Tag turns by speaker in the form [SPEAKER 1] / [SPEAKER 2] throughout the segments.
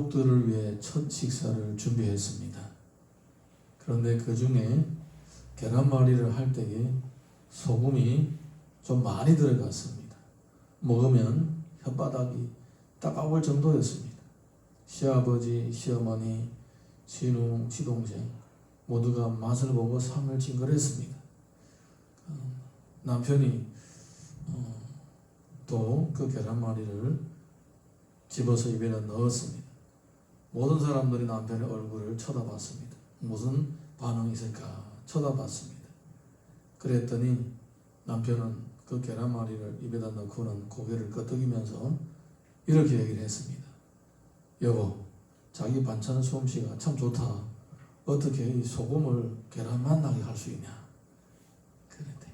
[SPEAKER 1] 가족들을 위해 첫 식사를 준비했습니다. 그런데 그 중에 계란말이를 할 때에 소금이 좀 많이 들어갔습니다. 먹으면 혓바닥이 따가울 정도였습니다. 시아버지, 시어머니, 시누, 시동생 모두가 맛을 보고 상을 징그렸습니다. 남편이 또 그 계란말이를 집어서 입에 넣었습니다. 모든 사람들이 남편의 얼굴을 쳐다봤습니다. 무슨 반응이 있을까 쳐다봤습니다. 그랬더니 남편은 그 계란말이를 입에다 넣고는 고개를 끄덕이면서 이렇게 얘기를 했습니다. 여보, 자기 반찬 솜씨가 참 좋다. 어떻게 이 소금을 계란 맛 나게 할 수 있냐. 그랬대.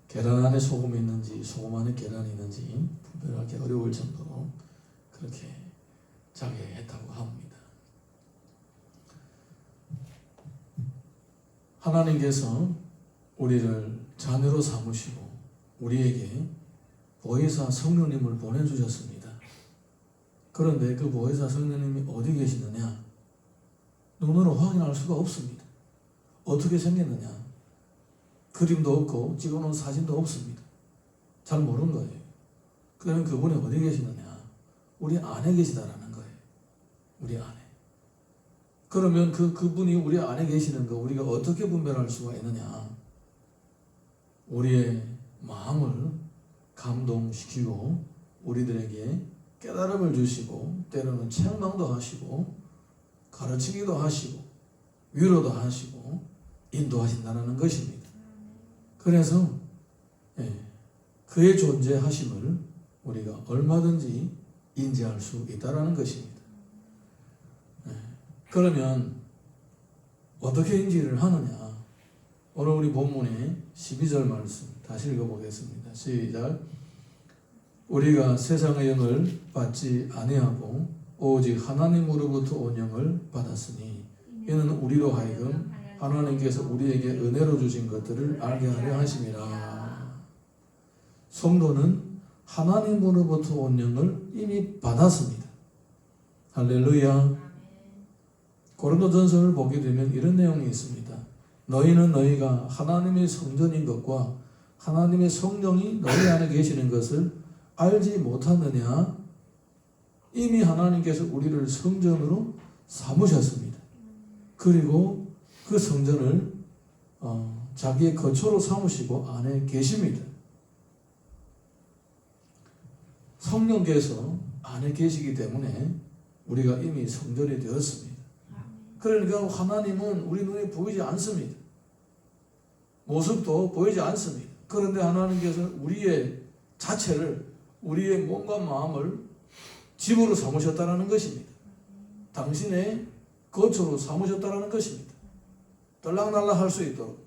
[SPEAKER 1] 계란 안에 소금이 있는지 소금 안에 계란이 있는지 분별하기 어려울 정도로 그렇게 자괴했다고 합니다. 하나님께서 우리를 자녀로 삼으시고 우리에게 보혜사 성령님을 보내주셨습니다. 그런데 그 보혜사 성령님이 어디 계시느냐? 눈으로 확인할 수가 없습니다. 어떻게 생겼느냐? 그림도 없고 찍어놓은 사진도 없습니다. 잘 모르는 거예요. 그러면 그분이 어디 계시느냐? 우리 안에 계시다라는 거예요. 우리 안에. 그러면 그분이 우리 안에 계시는 거 우리가 어떻게 분별할 수가 있느냐? 우리의 마음을 감동시키고 우리들에게 깨달음을 주시고 때로는 책망도 하시고 가르치기도 하시고 위로도 하시고 인도하신다는 것입니다. 그래서 그의 존재하심을 우리가 얼마든지 인지할 수 있다는 것입니다. 그러면 어떻게 인지를 하느냐? 오늘 우리 본문의 12절 말씀 다시 읽어보겠습니다. 시작. 우리가 세상의 영을 받지 아니하고 오직 하나님으로부터 온 영을 받았으니 이는 우리로 하여금 하나님께서 우리에게 은혜로 주신 것들을 알게 하려 하심이라. 성도는 하나님으로부터 온 영을 이미 받았습니다. 할렐루야. 고린도전서를 보게 되면 이런 내용이 있습니다. 너희는 너희가 하나님의 성전인 것과 하나님의 성령이 너희 안에 계시는 것을 알지 못하느냐? 이미 하나님께서 우리를 성전으로 삼으셨습니다. 그리고 그 성전을 자기의 거처로 삼으시고 안에 계십니다. 성령께서 안에 계시기 때문에 우리가 이미 성전이 되었습니다. 그러니까 하나님은 우리 눈에 보이지 않습니다. 모습도 보이지 않습니다. 그런데 하나님께서 우리의 자체를 우리의 몸과 마음을 집으로 삼으셨다는 것입니다. 당신의 거처로 삼으셨다는 것입니다. 떨락날락 할 수 있도록.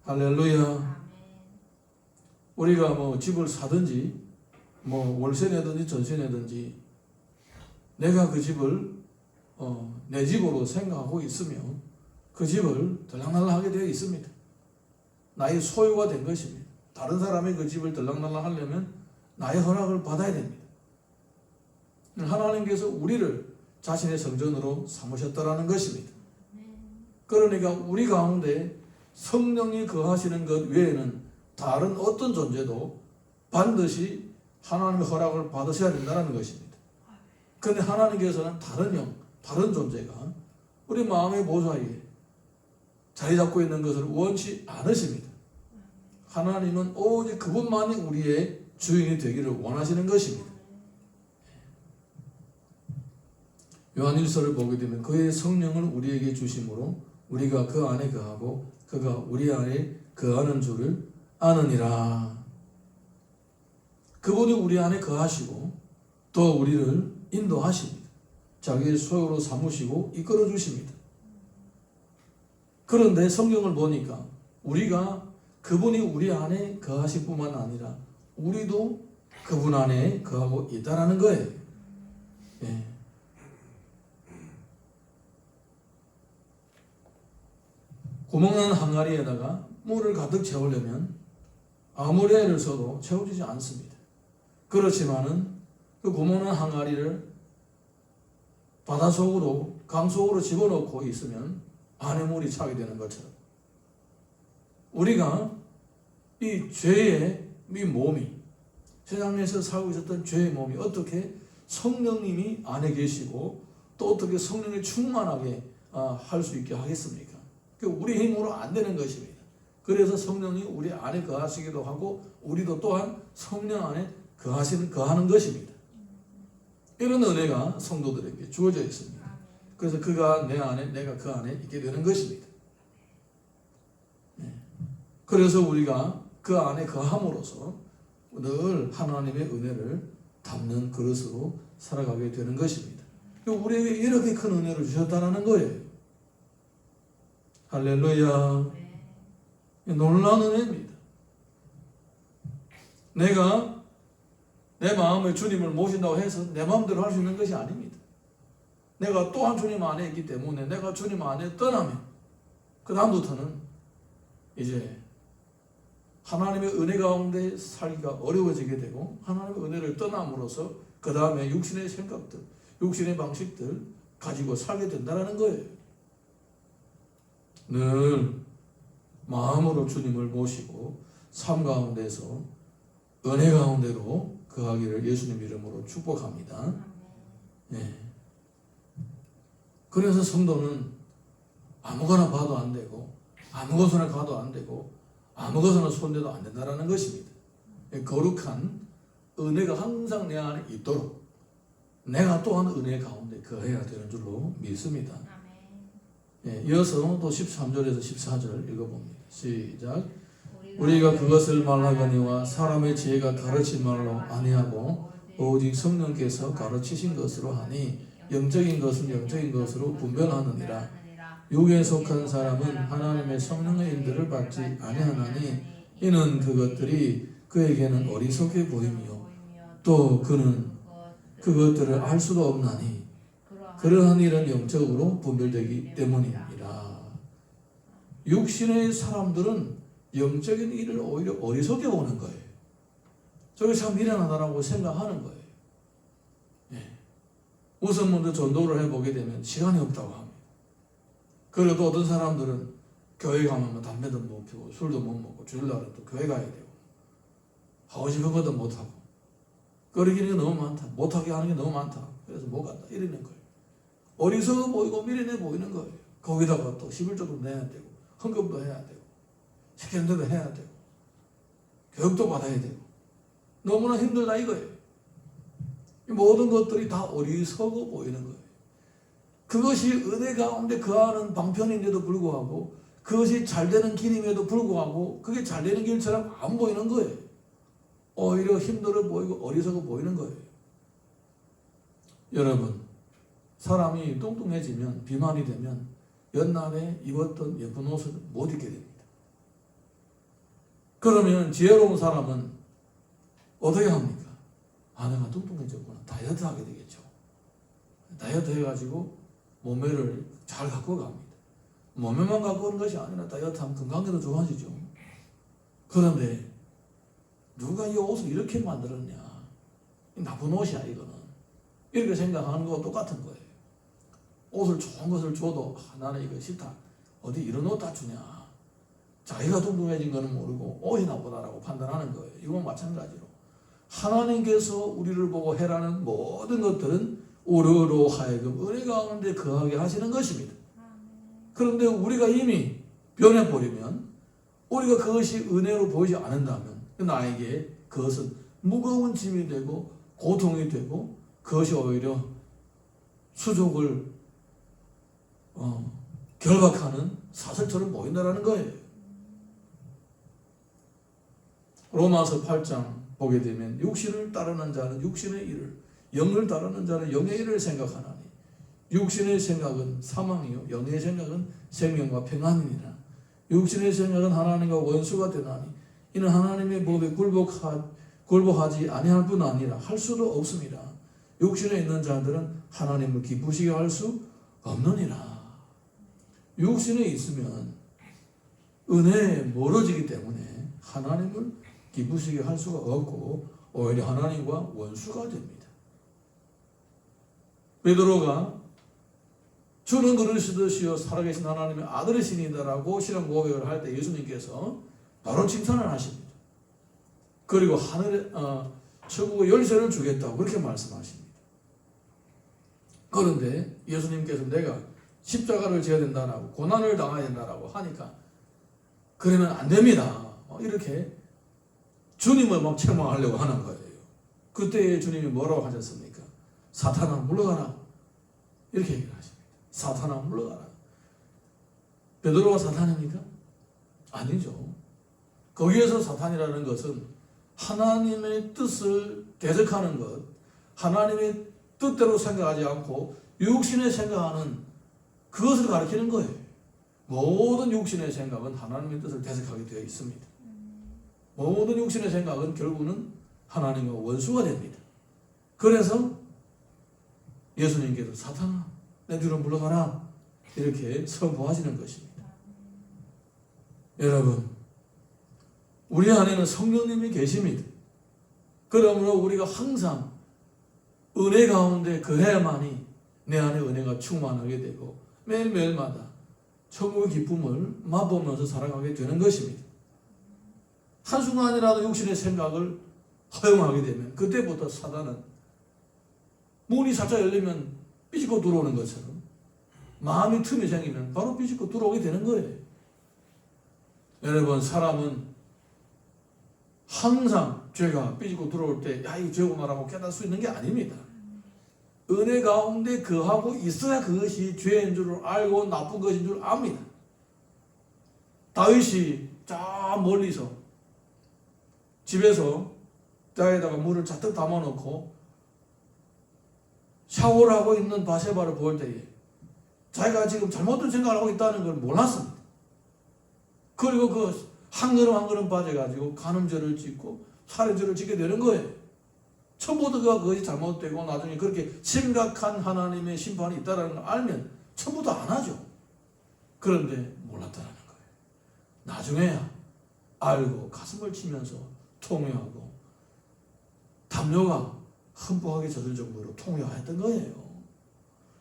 [SPEAKER 1] 할렐루야. 우리가 집을 사든지 월세 내든지 전세 내든지 내가 그 집을 내 집으로 생각하고 있으면 그 집을 들락날락 하게 되어 있습니다. 나의 소유가 된 것입니다. 다른 사람이 그 집을 들락날락 하려면 나의 허락을 받아야 됩니다. 하나님께서 우리를 자신의 성전으로 삼으셨다라는 것입니다. 그러니까 우리 가운데 성령이 거하시는 것 외에는 다른 어떤 존재도 반드시 하나님의 허락을 받으셔야 된다는 것입니다. 그런데 하나님께서는 다른 영, 다른 존재가 우리 마음의 보좌에 자리 잡고 있는 것을 원치 않으십니다. 하나님은 오직 그분만이 우리의 주인이 되기를 원하시는 것입니다. 요한일서를 보게 되면 그의 성령을 우리에게 주심으로 우리가 그 안에 거하고 그가 우리 안에 거하는 줄을 아느니라. 그분이 우리 안에 거하시고 또 우리를 인도하십니다. 자기의 소유로 삼으시고 이끌어 주십니다. 그런데 성경을 보니까 우리가 그분이 우리 안에 거하실 뿐만 아니라 우리도 그분 안에 거하고 있다라는 거예요. 예. 구멍난 항아리에다가 물을 가득 채우려면 아무리 애를 써도 채워지지 않습니다. 그렇지만은 그 구멍난 항아리를 바다 속으로 강 속으로 집어넣고 있으면 안에 물이 차게 되는 것처럼 우리가 이 죄의 이 몸이 세상에서 살고 있었던 죄의 몸이 어떻게 성령님이 안에 계시고 또 어떻게 성령이 충만하게 할 수 있게 하겠습니까? 우리 힘으로 안 되는 것입니다. 그래서 성령이 우리 안에 거하시기도 하고 우리도 또한 성령 안에 거하는 것입니다. 이런 은혜가 성도들에게 주어져 있습니다. 그래서 그가 내 안에 내가 그 안에 있게 되는 것입니다. 그래서 우리가 그 안에 거함으로써 늘 하나님의 은혜를 담는 그릇으로 살아가게 되는 것입니다. 우리에게 이렇게 큰 은혜를 주셨다는 거예요. 할렐루야. 놀라운 은혜입니다. 내가 내 마음에 주님을 모신다고 해서 내 마음대로 할 수 있는 것이 아닙니다. 내가 또한 주님 안에 있기 때문에 내가 주님 안에 떠나면 그 다음부터는 이제 하나님의 은혜 가운데 살기가 어려워지게 되고 하나님의 은혜를 떠남으로써 그 다음에 육신의 생각들, 육신의 방식들 가지고 살게 된다는 거예요. 늘 마음으로 주님을 모시고 삶 가운데서 은혜 가운데로 거하기를 예수님 이름으로 축복합니다. 네. 그래서 성도는 아무거나 봐도 안 되고 아무것이나 가도 안 되고 아무것이나 손대도 안 된다는 것입니다. 거룩한 은혜가 항상 내 안에 있도록 내가 또한 은혜 가운데 거해야 되는 줄로 믿습니다. 예, 이어서 또 13절에서 14절 읽어봅니다. 시작. 우리가 그것을 말하거니와 사람의 지혜가 가르친 말로 아니하고 오직 성령께서 가르치신 것으로 하니 영적인 것은 영적인 것으로 분별하느니라. 육에 속한 사람은 하나님의 성령의 인도를 받지 아니하나니 이는 그것들이 그에게는 어리석게 보이며 또 그는 그것들을 알 수도 없나니 그러한 일은 영적으로 분별되기 때문입니다. 육신의 사람들은 영적인 일을 오히려 어리석게 보는 거예요. 저게 참 미련하다라고 생각하는 거예요. 예. 우선 먼저 전도를 해보게 되면 시간이 없다고 합니다. 그래도 어떤 사람들은 교회 가면 담배도 못 피우고 술도 못 먹고 주일날은 또 교회 가야 되고 하고 싶은 것도 못하고 거리기는 게 너무 많다. 못하게 하는 게 너무 많다. 그래서 못 간다. 이러는 거예요. 어리석어 보이고 미련해 보이는 거예요. 거기다가 또 11조도 내야 되고 헌금도 해야 되고 세견대도 해야 되고 교육도 받아야 되고 너무나 힘들다 이거예요. 이 모든 것들이 다 어리석어 보이는 거예요. 그것이 은혜 가운데 거하는 방편인데도 불구하고 그것이 잘 되는 길임에도 불구하고 그게 잘 되는 길처럼 안 보이는 거예요. 오히려 힘들어 보이고 어리석어 보이는 거예요. 여러분, 사람이 뚱뚱해지면 비만이 되면 옛날에 입었던 예쁜 옷을 못 입게 됩니다. 그러면 지혜로운 사람은 어떻게 합니까? 내가 뚱뚱해졌구나. 다이어트 하게 되겠죠. 다이어트 해가지고 몸매를 잘 갖고 갑니다. 몸매만 갖고 오는 것이 아니라 다이어트 하면 건강에도 좋아지죠. 그런데 누가 이 옷을 이렇게 만들었냐? 나쁜 옷이야 이거는. 이렇게 생각하는 거와 똑같은 거예요. 옷을 좋은 것을 줘도 나는 이거 싫다. 어디 이런 옷 다 주냐? 자기가 뚱뚱해진 거는 모르고 옷이 나쁘다라고 판단하는 거예요. 이건 마찬가지로 하나님께서 우리를 보고 해라는 모든 것들은 우리로 하여금 은혜 가운데 거하게 하시는 것입니다. 그런데 우리가 이미 변해버리면 우리가 그것이 은혜로 보이지 않는다면 나에게 그것은 무거운 짐이 되고 고통이 되고 그것이 오히려 수족을 결박하는 사슬처럼 보인다는 거예요. 로마서 8장 보게 되면 육신을 따르는 자는 육신의 일을 영을 따르는 자는 영의 일을 생각하나니 육신의 생각은 사망이요 영의 생각은 생명과 평안이니라. 육신의 생각은 하나님과 원수가 되나니 이는 하나님의 법에 굴복하지 아니할 뿐 아니라 할 수도 없습니다. 육신에 있는 자들은 하나님을 기쁘시게 할 수 없느니라. 육신에 있으면 은혜에 멀어지기 때문에 하나님을 기쁘시게 할 수가 없고 오히려 하나님과 원수가 됩니다. 베드로가 주는 그리스도시요 살아계신 하나님의 아들이시니다라고 신앙 고백을 할 때 예수님께서 바로 칭찬을 하십니다. 그리고 하늘에 천국의 열쇠를 주겠다고 그렇게 말씀하십니다. 그런데 예수님께서 내가 십자가를 져야 된다라고 고난을 당해야 된다라고 하니까 그러면 안 됩니다. 이렇게 주님을 막 책망하려고 하는 거예요. 그때 주님이 뭐라고 하셨습니까? 사탄아 물러가라. 이렇게 얘기를 하십니다. 사탄아 물러가라. 베드로가 사탄입니까? 아니죠. 거기에서 사탄이라는 것은 하나님의 뜻을 대적하는 것, 하나님의 뜻대로 생각하지 않고 육신의 생각하는 그것을 가리키는 거예요. 모든 육신의 생각은 하나님의 뜻을 대적하게 되어 있습니다. 모든 육신의 생각은 결국은 하나님과 원수가 됩니다. 그래서 예수님께서 사탄아 내 뒤로 물러가라 이렇게 선포하시는 것입니다. 여러분, 우리 안에는 성령님이 계십니다. 그러므로 우리가 항상 은혜 가운데 거해야만이 내 안에 은혜가 충만하게 되고 매일매일마다 천국의 기쁨을 맛보면서 살아가게 되는 것입니다. 한순간이라도 육신의 생각을 허용하게 되면 그때부터 사단은 문이 살짝 열리면 삐집고 들어오는 것처럼 마음이 틈이 생기면 바로 삐집고 들어오게 되는 거예요. 여러분, 사람은 항상 죄가 삐지고 들어올 때 야 이거 죄구나라고 깨달을 수 있는 게 아닙니다. 은혜 가운데 거하고 있어야 그것이 죄인 줄 알고 나쁜 것인 줄 압니다. 다윗이 저 멀리서 집에서 자에다가 물을 잔뜩 담아놓고 샤워를 하고 있는 바세바를 볼 때에 자기가 지금 잘못된 생각을 하고 있다는 걸 몰랐습니다. 그리고 그 한 걸음 한 걸음 빠져가지고 간음죄를 짓고 살인죄를 짓게 되는 거예요. 처음부터가 그것이 잘못되고 나중에 그렇게 심각한 하나님의 심판이 있다는 걸 알면 처음부터 안 하죠. 그런데 몰랐다는 거예요. 나중에야 알고 가슴을 치면서 통회하고 담요가 흠뻑하게 젖을 정도로 통회했던 거예요.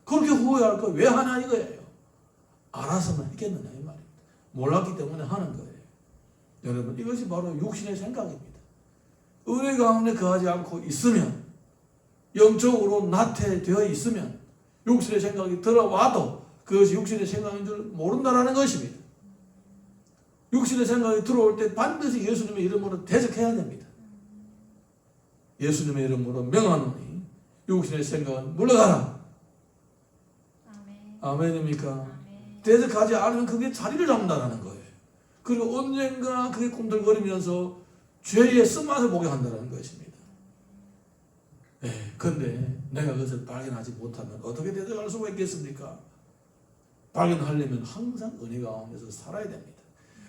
[SPEAKER 1] 그렇게 후회할 거 왜 하냐 이거예요. 알아서만 했겠느냐 이 말입니다. 몰랐기 때문에 하는 거예요. 여러분, 이것이 바로 육신의 생각입니다. 은혜 가운데 거하지 않고 있으면, 영적으로 나태되어 있으면 육신의 생각이 들어와도 그것이 육신의 생각인 줄 모른다는 것입니다. 육신의 생각이 들어올 때 반드시 예수님의 이름으로 대적해야 됩니다. 예수님의 이름으로 명하노니 육신의 생각은 물러가라. 아멘입니까? 아멘. 대적하지 않으면 그게 자리를 잡는다는 거예요. 그리고 언젠가 그게 꿈틀거리면서 죄의 쓴맛을 보게 한다는 것입니다. 그런데 내가 그것을 발견하지 못하면 어떻게 대적할 수가 있겠습니까? 발견하려면 항상 은혜 가운데서 살아야 됩니다.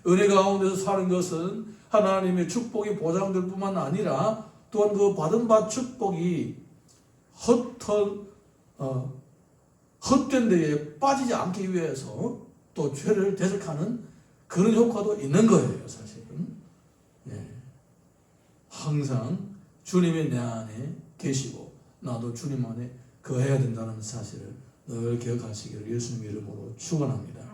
[SPEAKER 1] 은혜 가운데서 사는 것은 하나님의 축복이 보장될 뿐만 아니라 또한 그 받은 바 축복이 헛된 데에 빠지지 않기 위해서 또 죄를 대적하는 그런 효과도 있는 거예요, 사실은. 항상 주님이 내 안에 계시고 나도 주님 안에 거해야 된다는 사실을 늘 기억하시기를 예수님 이름으로 축원합니다.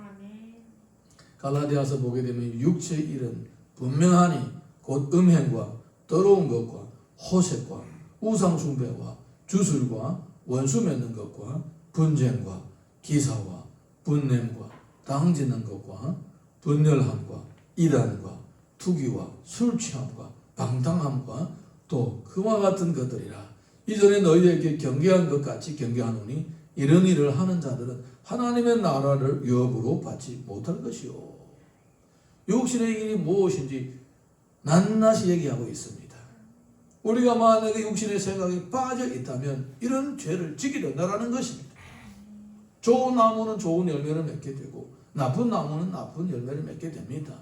[SPEAKER 1] 갈라디아서 보게 되면 육체의 일은 분명하니 곧 음행과 더러운 것과 호색과 우상숭배와 주술과 원수 맺는 것과 분쟁과 기사와 분냄과 당짓는 것과 분열함과 이단과 투기와 술취함과 방탕함과 또 그와 같은 것들이라. 이전에 너희에게 경계한 것 같이 경계하노니 이런 일을 하는 자들은 하나님의 나라를 유업으로 받지 못할 것이요. 육신의 일이 무엇인지 낱낱이 얘기하고 있습니다. 우리가 만약에 육신의 생각이 빠져 있다면 이런 죄를 지게 된다는 것입니다. 좋은 나무는 좋은 열매를 맺게 되고 나쁜 나무는 나쁜 열매를 맺게 됩니다.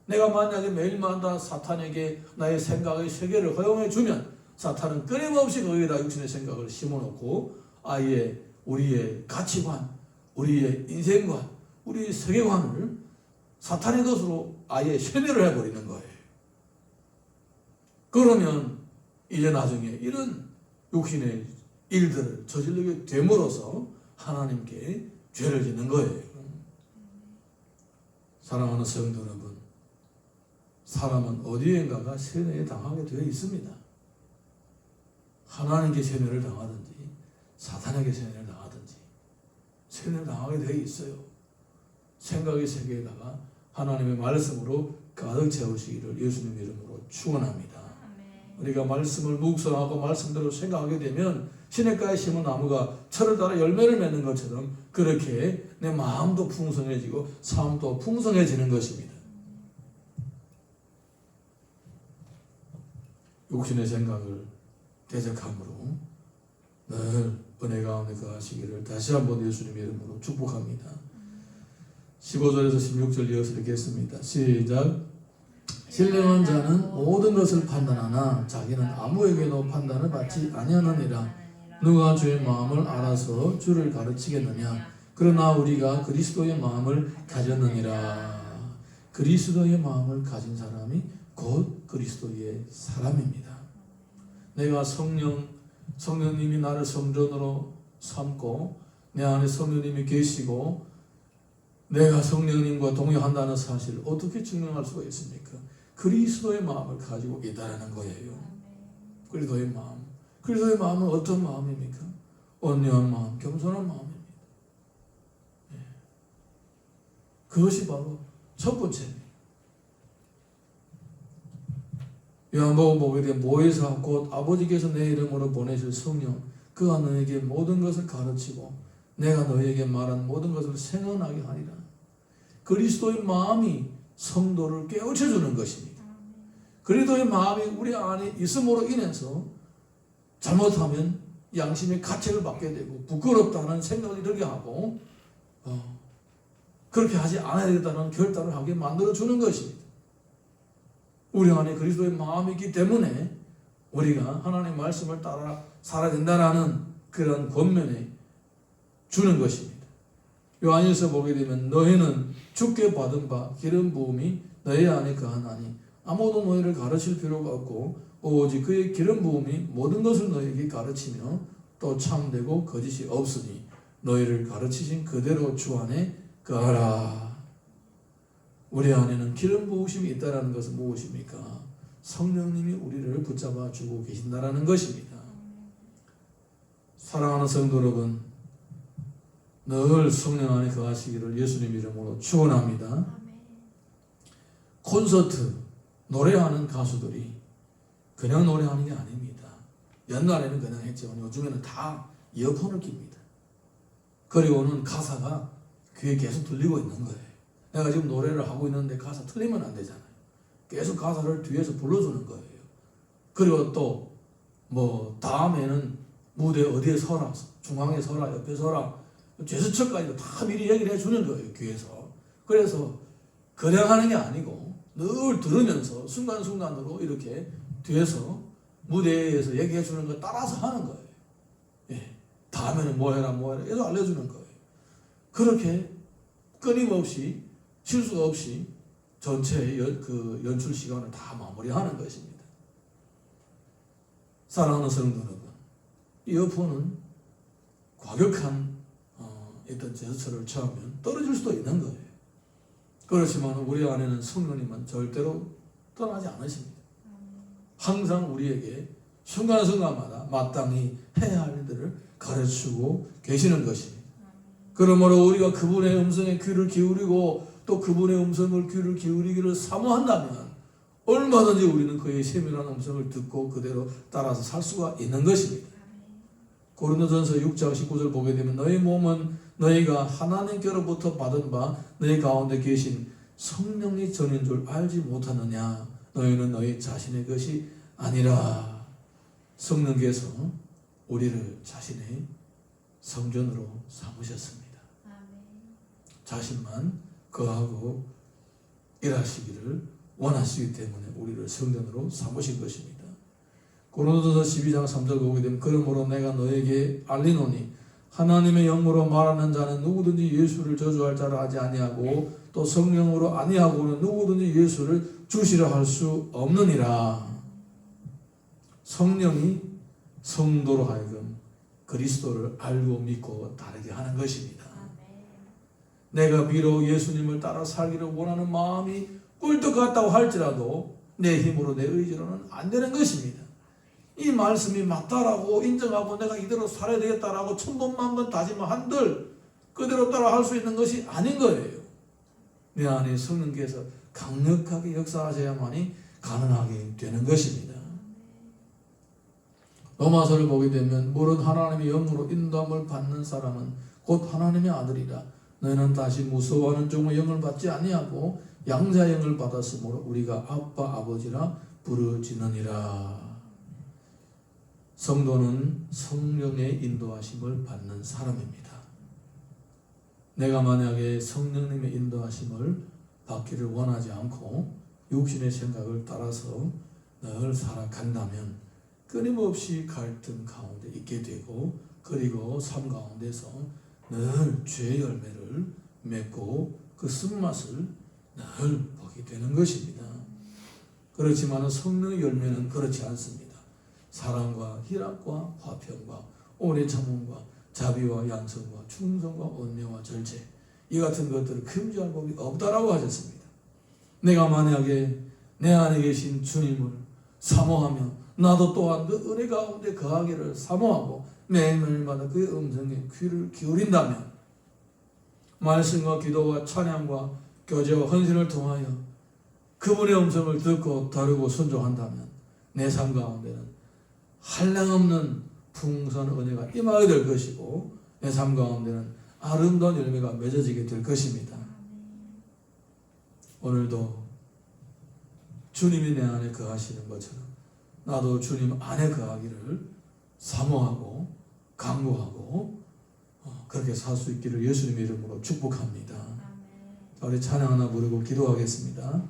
[SPEAKER 1] 내가 만약에 매일마다 사탄에게 나의 생각의 세계를 허용해 주면 사탄은 끊임없이 거기에다 육신의 생각을 심어놓고 아예 우리의 가치관, 우리의 인생관, 우리의 세계관을 사탄의 것으로 아예 세뇌를 해버리는 거예요. 그러면 이제 나중에 이런 육신의 일들을 저지르게 됨으로써 하나님께 죄를 짓는 거예요. 사랑하는 성도 여러분, 사람은 어디엔가가 세뇌에 당하게 되어 있습니다. 하나님께 세뇌를 당하든지 사탄에게 세뇌를 당하든지 세뇌를 당하게 되어 있어요. 생각의 세계에다가 하나님의 말씀으로 가득 채우시기를 예수님 이름으로 축원합니다. 우리가 말씀을 묵상하고 말씀대로 생각하게 되면 시냇가에 심은 나무가 철을 따라 열매를 맺는 것처럼 그렇게 내 마음도 풍성해지고 삶도 풍성해지는 것입니다. 육신의 생각을 대적함으로 늘 은혜 가운데 거하시기를 다시 한번 예수님 이름으로 축복합니다. 15절에서 16절 이어서 읽겠습니다. 시작. 신령한 자는 모든 것을 판단하나 자기는 아무에게도 판단을 받지 아니하느니라. 누가 주의 마음을 알아서 주를 가르치겠느냐. 그러나 우리가 그리스도의 마음을 가졌느니라. 그리스도의 마음을 가진 사람이 곧 그리스도의 사람입니다. 내가 성령님이 나를 성전으로 삼고 내 안에 성령님이 계시고 내가 성령님과 동행한다는 사실을 어떻게 증명할 수가 있습니까? 그리스도의 마음을 가지고 있다는 거예요. 그리스도의 마음. 그리스도의 마음은 어떤 마음입니까? 온유한 마음, 겸손한 마음입니다. 그것이 바로 첫 번째입니다. 요한복음 보게 되면 모의사 곧 아버지께서 내 이름으로 보내실 성령 그가 너에게 모든 것을 가르치고 내가 너에게 말한 모든 것을 생각나게 하리라. 그리스도의 마음이 성도를 깨우쳐주는 것입니다. 그리스도의 마음이 우리 안에 있음으로 인해서 잘못하면 양심의 가책을 받게 되고 부끄럽다는 생각이 들게 하고 그렇게 하지 않아야 되겠다는 결단을 하게 만들어주는 것입니다. 우리 안에 그리스도의 마음이 있기 때문에 우리가 하나님의 말씀을 따라 살아야 된다는 그런 권면에 주는 것입니다. 요한일서 보게 되면 너희는 주께 받은 바 기름 부음이 너희 안에 거하나니 아무도 너희를 가르칠 필요가 없고 오직 그의 기름 부음이 모든 것을 너희에게 가르치며 또 참되고 거짓이 없으니 너희를 가르치신 그대로 주 안에 거하라. 우리 안에는 기름 부으심이 있다는 것은 무엇입니까? 성령님이 우리를 붙잡아 주고 계신다는 것입니다. 사랑하는 성도 여러분, 늘 성령 안에 거하시기를 예수님 이름으로 축원합니다. 콘서트, 노래하는 가수들이 그냥 노래하는 게 아닙니다. 옛날에는 그냥 했지만 요즘에는 다 이어폰을 낍니다. 그리고는 가사가 귀에 계속 들리고 있는 거예요. 내가 지금 노래를 하고 있는데 가사 틀리면 안 되잖아요. 계속 가사를 뒤에서 불러주는 거예요. 그리고 또 다음에는 무대 어디에 서라, 중앙에 서라, 옆에 서라, 제스처까지도 다 미리 얘기를 해주는 거예요. 귀에서. 그래서 그냥 하는 게 아니고 늘 들으면서 순간순간으로 이렇게 뒤에서 무대에서 얘기해 주는 거 따라서 하는 거예요. 다음에는 뭐 해라 계속 알려주는 거예요. 그렇게 끊임없이 실수가 없이 전체 연출 시간을 다 마무리하는 것입니다. 사랑하는 성도 여러분, 이어폰은 과격한 어떤 제스처를 취하면 떨어질 수도 있는 거예요. 그렇지만 우리 안에는 성령님은 절대로 떠나지 않으십니다. 항상 우리에게 순간순간마다 마땅히 해야 할 일들을 가르치고 계시는 것입니다. 그러므로 우리가 그분의 음성에 귀를 기울이고 또 그분의 음성을 귀를 기울이기를 사모한다면 얼마든지 우리는 그의 세밀한 음성을 듣고 그대로 따라서 살 수가 있는 것입니다. 고린도전서 6장 19절 보게 되면 너희 몸은 너희가 하나님께로부터 받은 바 너희 가운데 계신 성령이 전인 줄 알지 못하느냐. 너희는 너희 자신의 것이 아니라 성령께서 우리를 자신의 성전으로 삼으셨습니다. 자신만 거하고 일하시기를 원하시기 때문에 우리를 성전으로 삼으신 것입니다. 고린도전서 12장 3절 보게 되면 그러므로 내가 너에게 알리노니 하나님의 영으로 말하는 자는 누구든지 예수를 저주할 자라 하지 아니하고 또 성령으로 아니하고는 누구든지 예수를 주시라 할 수 없느니라. 성령이 성도로 하여금 그리스도를 알고 믿고 따르게 하는 것입니다. 내가 비록 예수님을 따라 살기를 원하는 마음이 꿀떡 같다고 할지라도 내 힘으로 내 의지로는 안 되는 것입니다. 이 말씀이 맞다라고 인정하고 내가 이대로 살아야 되겠다라고 천번만번 다짐한들 그대로 따라 할 수 있는 것이 아닌 거예요. 내 안에 성령께서 강력하게 역사하셔야만이 가능하게 되는 것입니다. 로마서를 보게 되면 무릇 하나님의 영으로 인도함을 받는 사람은 곧 하나님의 아들이라. 너희는 다시 무서워하는 종의 영을 받지 아니하고 양자의 영을 받았으므로 우리가 아빠 아버지라 부르짖느니라. 성도는 성령의 인도하심을 받는 사람입니다. 내가 만약에 성령님의 인도하심을 받기를 원하지 않고 육신의 생각을 따라서 늘 살아간다면 끊임없이 갈등 가운데 있게 되고 그리고 삶 가운데서 늘 죄의 열매를 맺고 그 쓴맛을 늘 보게 되는 것입니다. 그렇지만 성령의 열매는 그렇지 않습니다. 사랑과 희락과 화평과 오래 참음과 자비와 양성과 충성과 온유와 절제 이 같은 것들을 금지할 법이 없다라고 하셨습니다. 내가 만약에 내 안에 계신 주님을 사모하며 나도 또한 그 은혜 가운데 거하기를 사모하고 매일매일마다 그의 음성에 귀를 기울인다면 말씀과 기도와 찬양과 교제와 헌신을 통하여 그분의 음성을 듣고 다루고 순종한다면 내 삶 가운데는 한량없는 풍성한 은혜가 임하게 될 것이고 내 삶 가운데는 아름다운 열매가 맺어지게 될 것입니다. 오늘도 주님이 내 안에 거하시는 것처럼 나도 주님 안에 거하기를 사모하고 강구하고 그렇게 살 수 있기를 예수님의 이름으로 축복합니다. 우리 찬양 하나 부르고 기도하겠습니다.